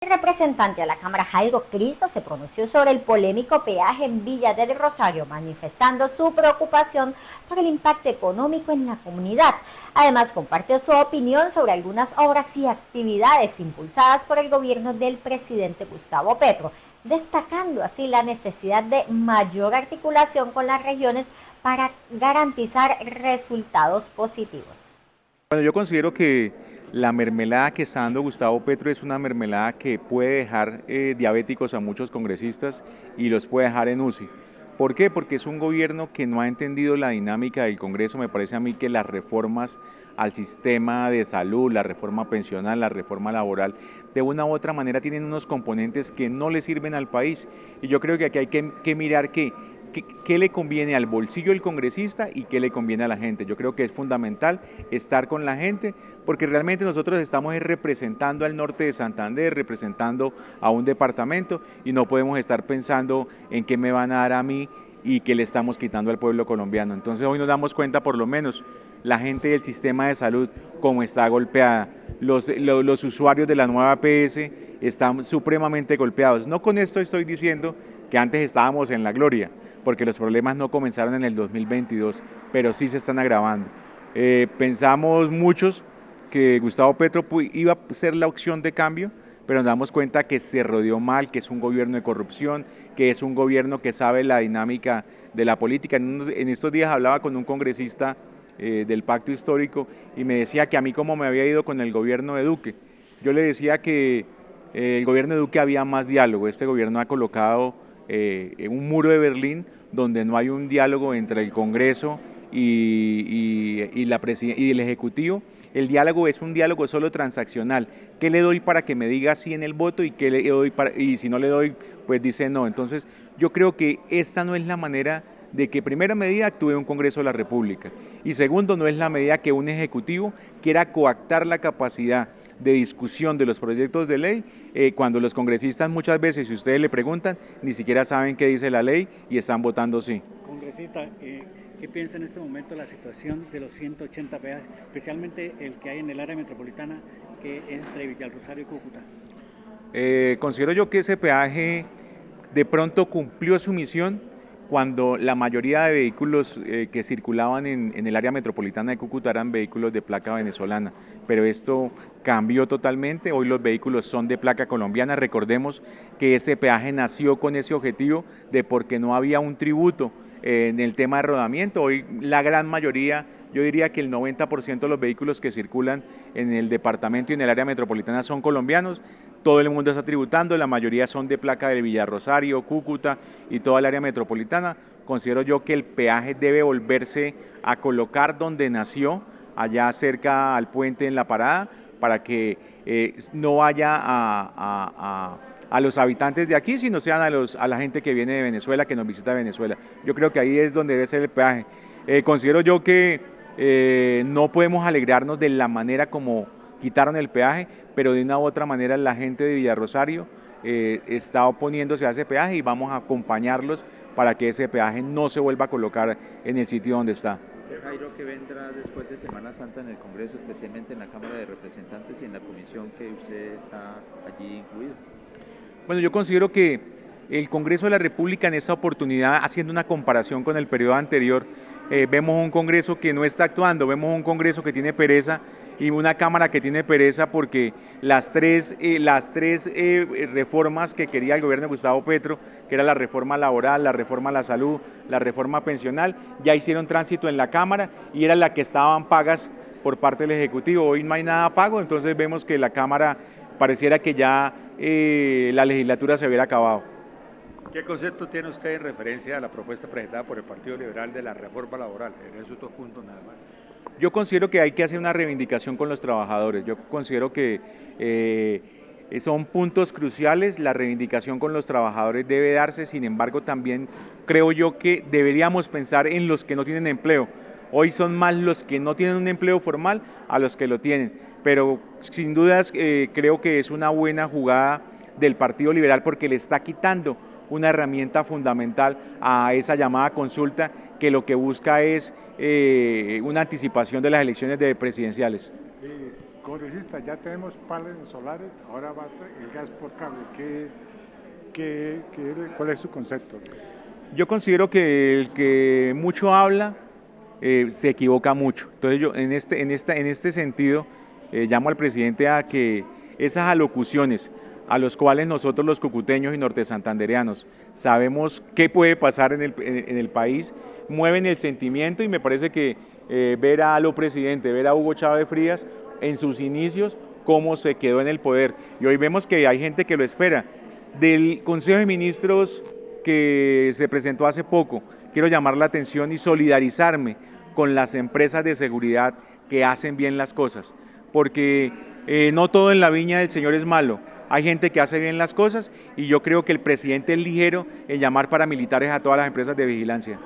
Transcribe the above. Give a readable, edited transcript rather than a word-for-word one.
El representante a la Cámara, Jairo Cristo, se pronunció sobre el polémico peaje en Villa del Rosario, manifestando su preocupación por el impacto económico en la comunidad. Además, compartió su opinión sobre algunas obras y actividades impulsadas por el gobierno del presidente Gustavo Petro, destacando así la necesidad de mayor articulación con las regiones para garantizar resultados positivos. Bueno, yo considero que la mermelada que está dando Gustavo Petro es una mermelada que puede dejar diabéticos a muchos congresistas y los puede dejar en UCI. ¿Por qué? Porque es un gobierno que no ha entendido la dinámica del Congreso. Me parece a mí que las reformas al sistema de salud, la reforma pensional, la reforma laboral, de una u otra manera tienen unos componentes que no le sirven al país. Y yo creo que aquí hay que mirar qué le conviene al bolsillo del congresista y qué le conviene a la gente. Yo creo que es fundamental estar con la gente porque realmente nosotros estamos representando al norte de Santander, representando a un departamento y no podemos estar pensando en qué me van a dar a mí y qué le estamos quitando al pueblo colombiano. Entonces hoy nos damos cuenta por lo menos la gente del sistema de salud cómo está golpeada, los usuarios de la nueva APS están supremamente golpeados. No con esto estoy diciendo que antes estábamos en la gloria, porque los problemas no comenzaron en el 2022, pero sí se están agravando. Pensamos muchos que Gustavo Petro iba a ser la opción de cambio, pero nos damos cuenta que se rodeó mal, que es un gobierno de corrupción, que es un gobierno que sabe la dinámica de la política. En estos días hablaba con un congresista del Pacto Histórico y me decía que a mí cómo me había ido con el gobierno de Duque. Yo le decía que el gobierno de Duque había más diálogo. Este gobierno ha colocado un muro de Berlín donde no hay un diálogo entre el Congreso y el Ejecutivo. El diálogo es un diálogo solo transaccional. ¿Qué le doy para que me diga sí en el voto y qué le doy y si no le doy, pues dice no? Entonces, yo creo que esta no es la manera de que, primera medida, actúe un Congreso de la República y segundo, no es la medida que un Ejecutivo quiera coactar la capacidad de discusión de los proyectos de ley cuando los congresistas muchas veces, si ustedes le preguntan, ni siquiera saben qué dice la ley y están votando sí. Congresista, ¿qué piensa en este momento la situación de los 180 peajes, especialmente el que hay en el área metropolitana, que es entre Villarrosario y Cúcuta? Considero yo que ese peaje de pronto cumplió su misión cuando la mayoría de vehículos que circulaban en el área metropolitana de Cúcuta eran vehículos de placa venezolana, pero esto cambió totalmente, hoy los vehículos son de placa colombiana. Recordemos que ese peaje nació con ese objetivo de porque no había un tributo en el tema de rodamiento. Hoy la gran mayoría, yo diría que el 90% de los vehículos que circulan en el departamento y en el área metropolitana son colombianos. Todo el mundo está tributando, la mayoría son de placa de Villarrosario, Cúcuta y toda el área metropolitana. Considero yo que el peaje debe volverse a colocar donde nació, allá cerca al puente en La Parada, para que no vaya a los habitantes de aquí, sino sean a la gente que viene de Venezuela, que nos visita Venezuela. Yo creo que ahí es donde debe ser el peaje. Considero yo que no podemos alegrarnos de la manera como quitaron el peaje, pero de una u otra manera la gente de Villarrosario está oponiéndose a ese peaje y vamos a acompañarlos para que ese peaje no se vuelva a colocar en el sitio donde está. Jairo, ¿qué vendrá después de Semana Santa en el Congreso, especialmente en la Cámara de Representantes y en la comisión que usted está allí incluido? Bueno, yo considero que el Congreso de la República en esta oportunidad, haciendo una comparación con el periodo anterior, vemos un Congreso que no está actuando, vemos un Congreso que tiene pereza y una Cámara que tiene pereza porque las tres reformas que quería el gobierno de Gustavo Petro, que era la reforma laboral, la reforma a la salud, la reforma pensional, ya hicieron tránsito en la Cámara y era la que estaban pagas por parte del Ejecutivo. Hoy no hay nada pago, entonces vemos que la Cámara pareciera que ya la legislatura se hubiera acabado. ¿Qué concepto tiene usted en referencia a la propuesta presentada por el Partido Liberal de la reforma laboral? En esos dos puntos nada más. Yo considero que hay que hacer una reivindicación con los trabajadores. Yo considero que son puntos cruciales. La reivindicación con los trabajadores debe darse. Sin embargo, también creo yo que deberíamos pensar en los que no tienen empleo. Hoy son más los que no tienen un empleo formal a los que lo tienen. Pero sin dudas creo que es una buena jugada del Partido Liberal porque le está quitando una herramienta fundamental a esa llamada consulta que lo que busca es una anticipación de las elecciones presidenciales. Congresista, ya tenemos paneles solares, ahora va el gas por cable. ¿Cuál es su concepto? Yo considero que el que mucho habla se equivoca mucho. Entonces yo en este sentido llamo al presidente a que esas alocuciones a los cuales nosotros los cucuteños y nortesantandereanos sabemos qué puede pasar en el país, mueven el sentimiento y me parece que ver a lo presidente, ver a Hugo Chávez Frías en sus inicios, cómo se quedó en el poder. Y hoy vemos que hay gente que lo espera. Del Consejo de Ministros que se presentó hace poco, quiero llamar la atención y solidarizarme con las empresas de seguridad que hacen bien las cosas, porque no todo en la viña del Señor es malo, hay gente que hace bien las cosas y yo creo que el presidente es ligero en llamar paramilitares a todas las empresas de vigilancia.